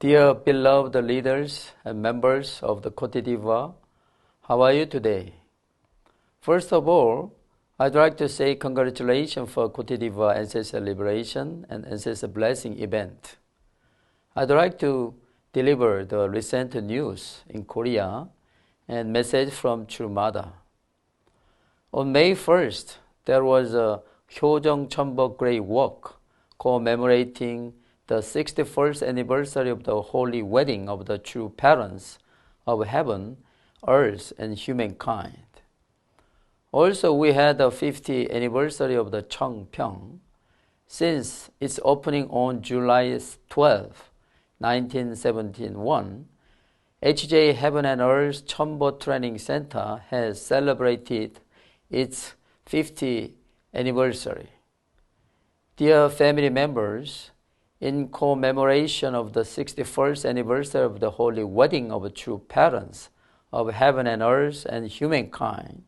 Dear beloved leaders and members of the Côte d'Ivoire, how are you today? First of all, I'd like to say congratulations for Côte d'Ivoire Ancestor Liberation and Ancestor Blessing event. I'd like to deliver the recent news in Korea and message from True Mother. On May 1st, there was a Hyojeong Cheonbok Great Walk commemorating the 61st anniversary of the holy wedding of the true parents of heaven, earth, and humankind. Also, we had the 50th anniversary of the Cheongpyeong, since its opening on July 12, 1971. HJ Heaven and Earth Cheonbo Training Center has celebrated its 50th anniversary. Dear family members, in commemoration of the 61st anniversary of the holy wedding of true parents of heaven and earth and humankind,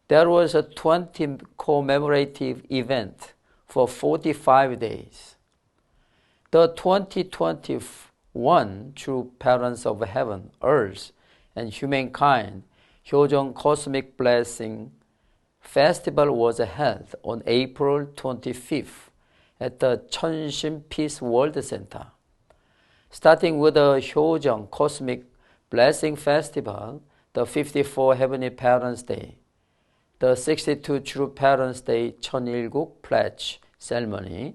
there was a 20 commemorative event for 45 days. The 2021 True Parents of Heaven, Earth, and Humankind Hyojeong Cosmic Blessing Festival was held on April 25th at the Cheon Sim Peace World Center. Starting with the Hyojeong Cosmic Blessing Festival, the 54 Heavenly Parents Day, the 62 True Parents Day Cheonilguk Pledge Ceremony,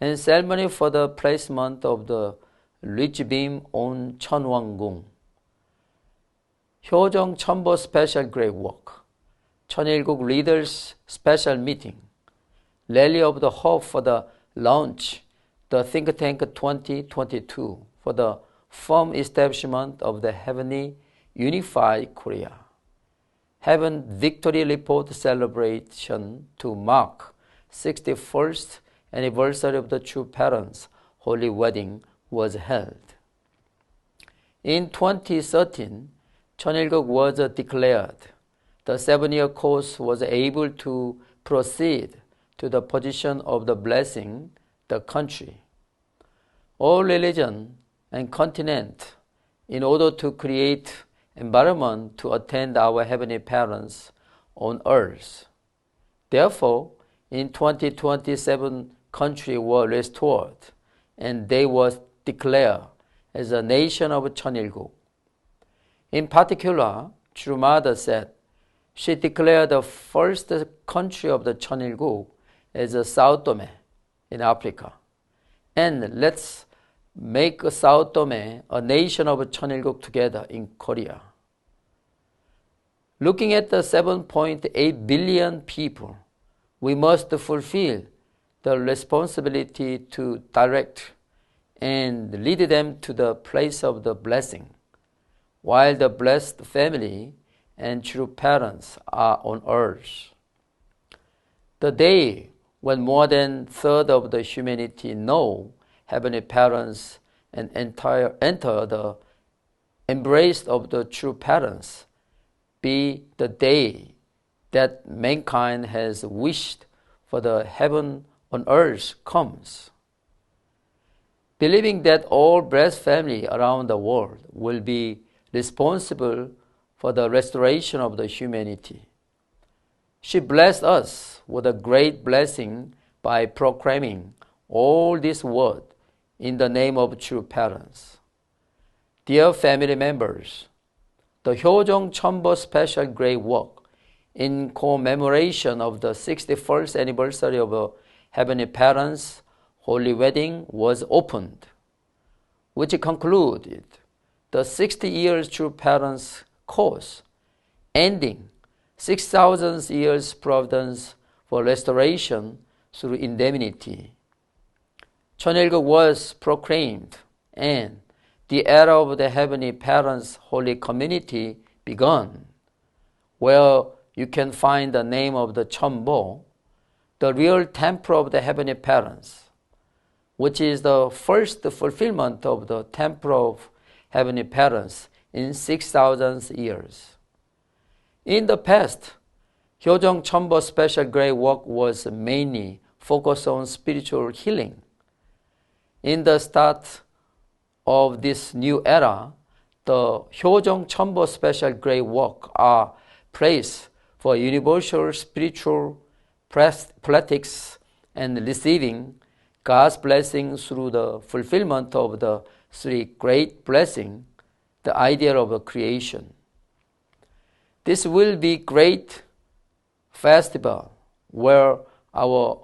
and ceremony for the placement of the ridge beam on Cheonwanggung, Hyojeong Cheonbo Special Great Walk, Cheonilguk Leaders Special Meeting, Rally of the Hope for the launch, the Think Tank 2022 for the firm establishment of the Heavenly Unified Korea, Heaven Victory Report celebration to mark 61st anniversary of the True Parents Holy Wedding was held. In 2013, Cheonilguk was declared. The 7-year course was able to proceed to the position of the blessing, the country. All religion and continent, in order to create environment to attend our heavenly parents on earth. Therefore, in 2027, countries were restored, and they were declared as a nation of Cheonilguk. In particular, True Mother said she declared the first country of the Cheonilguk as a Sao Tome in Africa. And let's make Sao Tome a nation of Cheonilguk together in Korea. Looking at the 7.8 billion people, we must fulfill the responsibility to direct and lead them to the place of the blessing, while the blessed family and true parents are on earth. The day when more than a third of the humanity know heavenly parents and enter the embrace of the true parents, be the day that mankind has wished for the heaven on earth comes. Believing that all blessed families around the world will be responsible for the restoration of the humanity, she blessed us with a great blessing by proclaiming all this word in the name of true parents. Dear family members, the Hyojeong Cheonbo Special Great Walk in commemoration of the 61st anniversary of Heavenly Parents' Holy Wedding was opened, which concluded the 60 years True Parents course, ending 6,000 years providence for restoration through indemnity. Cheonilguk was proclaimed, and the era of the Heavenly Parents' Holy Community begun, where you can find the name of the Cheonbo, the real temple of the Heavenly Parents, which is the first fulfillment of the temple of Heavenly Parents in 6,000 years. In the past, Hyojeong Cheonbo Special Great Walk was mainly focused on spiritual healing. In the start of this new era, the Hyojong Chombo Special Great Work are praised for universal spiritual practice and receiving God's blessing through the fulfillment of the three great blessings, the idea of creation. This will be great festival where our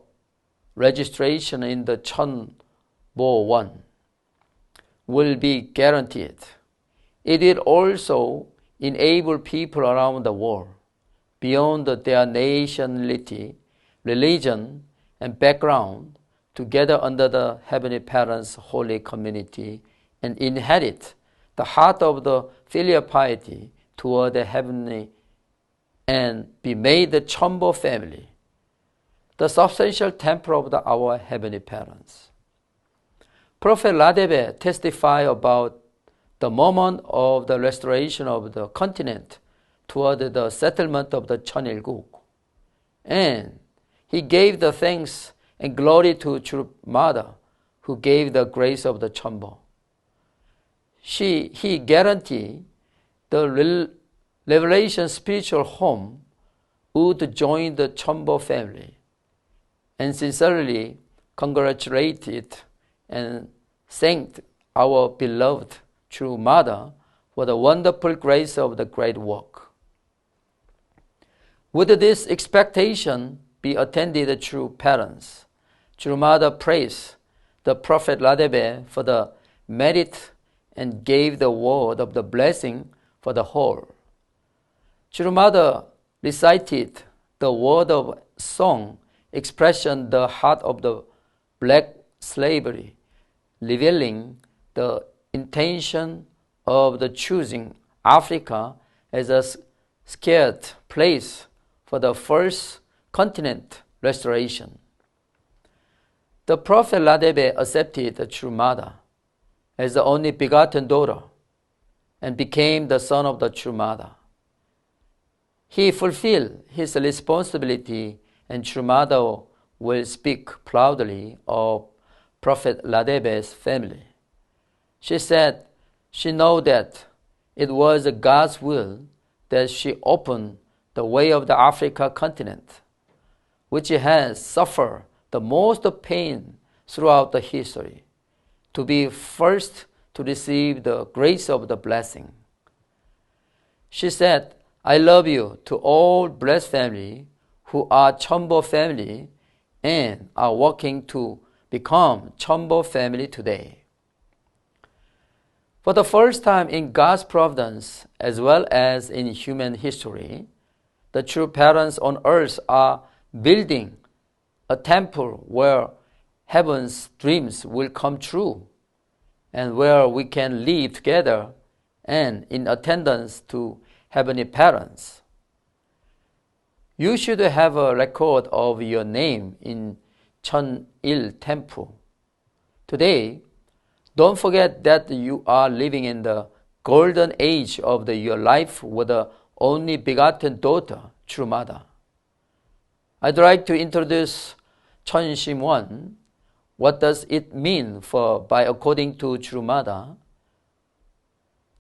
registration in the Cheon Sim will be guaranteed. It will also enable people around the world, beyond their nationality, religion, and background, to gather under the Heavenly Parent's holy community and inherit the heart of the filial piety toward the heavenly and be made the Chombo family, the substantial temple of our Heavenly Parents. Prophet Ladebe testified about the moment of the restoration of the continent toward the settlement of the Cheonilguk. And he gave the thanks and glory to True Mother, who gave the grace of the Chombo. He guaranteed the revelation spiritual home would join the Chombo family, and sincerely congratulated and thanked our beloved True Mother for the wonderful grace of the great work. Would this expectation be attended, true parents? True Mother praised the Prophet Ladebe for the merit and gave the word of the blessing for the whole. True Mother recited the word of song expression the heart of the black slavery, revealing the intention of the choosing Africa as a scared place for the first continent restoration. The Prophet Ladebe accepted the True Mother as the only begotten daughter and became the son of the True Mother. He fulfilled his responsibility, and True Mother will speak proudly of Prophet Ladebe's family. She said she knew that it was God's will that she opened the way of the Africa continent, which has suffered the most pain throughout the history, to be first to receive the grace of the blessing. She said, I love you to all blessed family who are Chombo family and are working to become Chombo family today. For the first time in God's providence as well as in human history, the true parents on earth are building a temple where heaven's dreams will come true and where we can live together and in attendance to heavenly parents. You should have a record of your name in Cheon-il Temple. Today, don't forget that you are living in the golden age of your life with the only begotten daughter, True Mother. I'd like to introduce Cheon Sim. What does it mean by according to True Mother?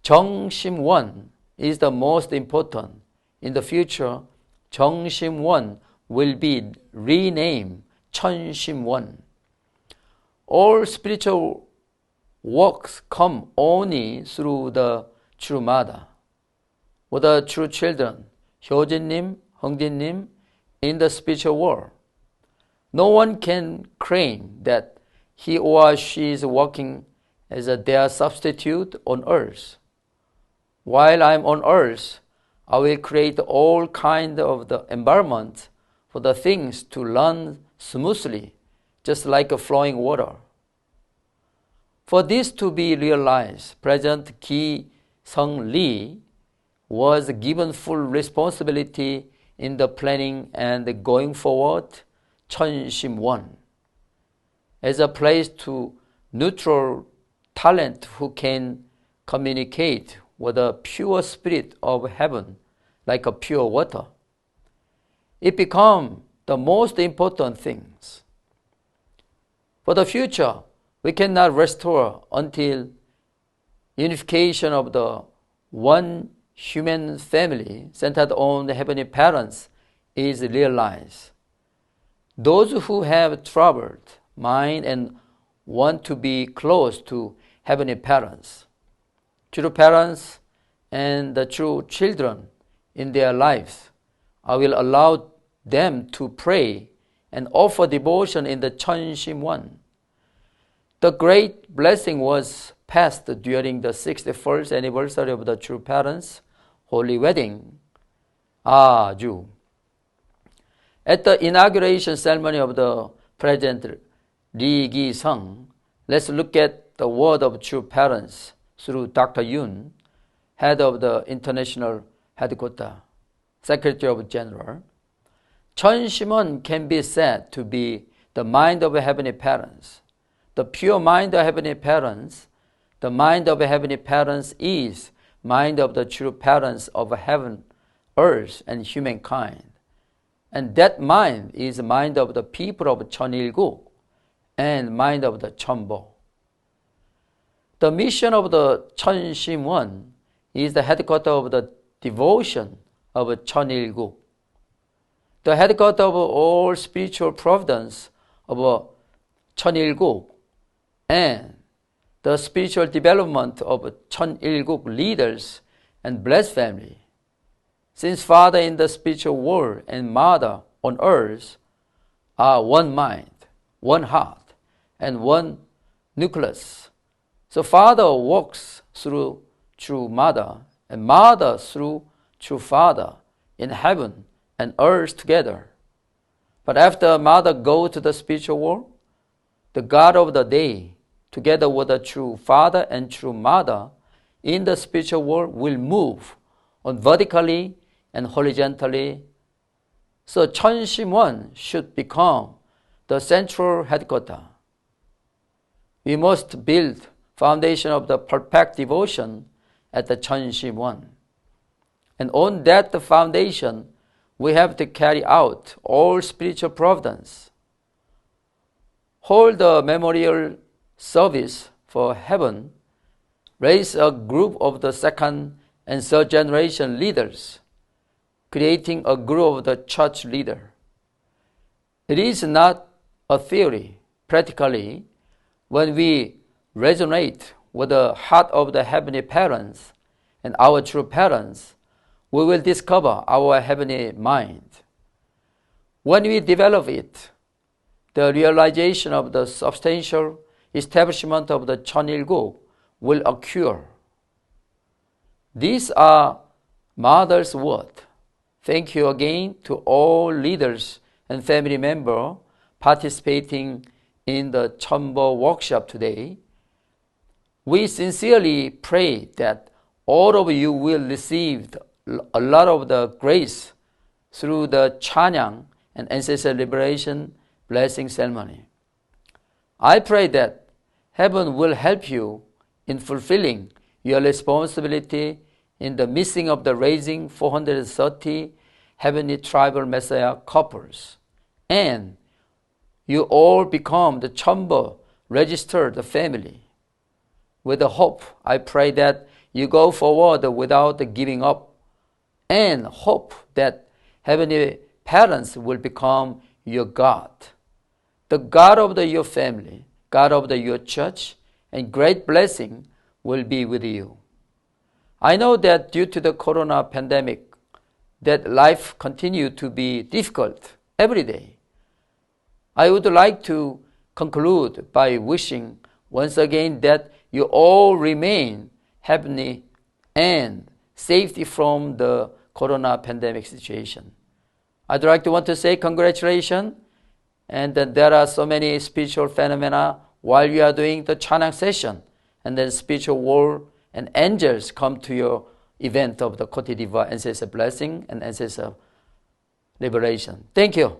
Cheon Sim is the most important. In the future, Cheon Sim will be renamed Cheon Sim. All spiritual works come only through the True Mother. With the true children, Hyojin-nim, Hung-jin-nim, in the spiritual world, no one can claim that he or she is working as their substitute on earth. While I'm on earth, I will create all kinds of the environment for the things to run smoothly, just like a flowing water. For this to be realized, President Ki Seung-lee was given full responsibility in the planning and going forward Cheon Sim as a place to neutral talent who can communicate with the pure spirit of heaven like a pure water. It becomes the most important things. For the future, we cannot restore until unification of the one human family centered on the heavenly parents is realized. Those who have troubled mind and want to be close to heavenly parents, true parents and the true children in their lives, I will allow them to pray and offer devotion in the Cheon Sim one. The great blessing was passed during the 61st anniversary of the true parents' holy wedding. Ju. At the inauguration ceremony of the President Lee Gi-sung, let's look at the word of true parents through Dr. Yoon, head of the International Headquarters, Secretary of General. Cheon Sim can be said to be the mind of heavenly parents. The pure mind of heavenly parents, the mind of heavenly parents is mind of the true parents of heaven, earth, and humankind. And that mind is the mind of the people of Cheonilguk and mind of the Cheonbo. The mission of the Cheon Sim one is the headquarters of the devotion of Cheonilguk, the headquarters of all spiritual providence of Cheonilguk, and the spiritual development of Cheonilguk leaders and blessed family. Since Father in the spiritual world and Mother on earth are one mind, one heart, and one nucleus, so Father walks through true Mother, and Mother through true Father in heaven and earth together. But after Mother goes to the spiritual world, the God of the day, together with the true Father and true Mother in the spiritual world, will move on vertically and horizontally. So Cheon Sim one should become the central headquarters. We must build foundation of the perfect devotion at the Cheon Sim one. And on that foundation, we have to carry out all spiritual providence. Hold a memorial service for heaven, raise a group of the second and third generation leaders, creating a group of the church leader. It is not a theory. Practically, when we resonate with the heart of the heavenly parents and our true parents, we will discover our heavenly mind. When we develop it, the realization of the substantial establishment of the Cheonilguk will occur. These are Mother's words. Thank you again to all leaders and family members participating in the Cheonbo workshop today. We sincerely pray that all of you will receive a lot of the grace through the Chanyang and Ancestor Liberation Blessing Ceremony. I pray that heaven will help you in fulfilling your responsibility in the missing of the raising 430 heavenly tribal Messiah couples, and you all become the Cheonbo registered family. With the hope, I pray that you go forward without giving up, and hope that heavenly parents will become your God, the God of your family, God of your church, and great blessing will be with you. I know that due to the corona pandemic, that life continues to be difficult every day. I would like to conclude by wishing once again that you all remain happy and safety from the corona pandemic situation. I'd like to want to say congratulations, and that there are so many spiritual phenomena while you are doing the Chanang session, and then spiritual world and angels come to your event of the Koti Diva Ancestor Blessing and Ancestor Liberation. Thank you.